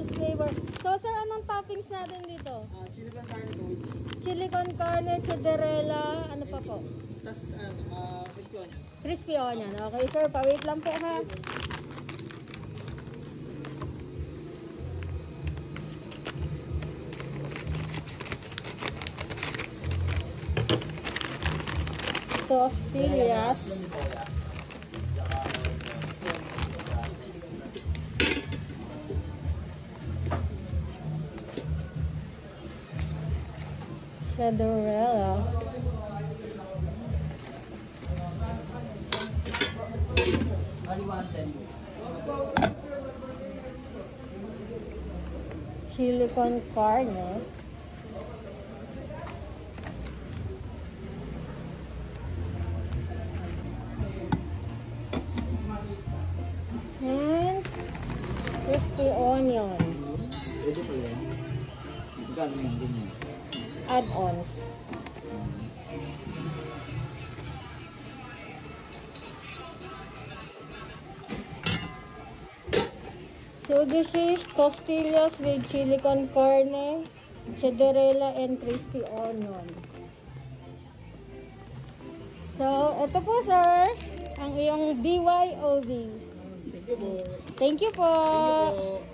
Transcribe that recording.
cheese flavor. So, sir, anong toppings natin dito? Chili con carne po with cheese. Chili con carne, chederella, ano pa po? Tapos, crispy onion. Crispy onion. Okay, sir. Pa-wait lang po, ha? Tostillas. Chederella. Chili con carne. And crispy onion. Pwede po yan. Magkano yan din yan? Add-ons. So this is tostillas with chili con carne, chederella, and crispy onion. So, ito po sir, ang iyong BYOB. Thank you po. Thank you po. Thank you po.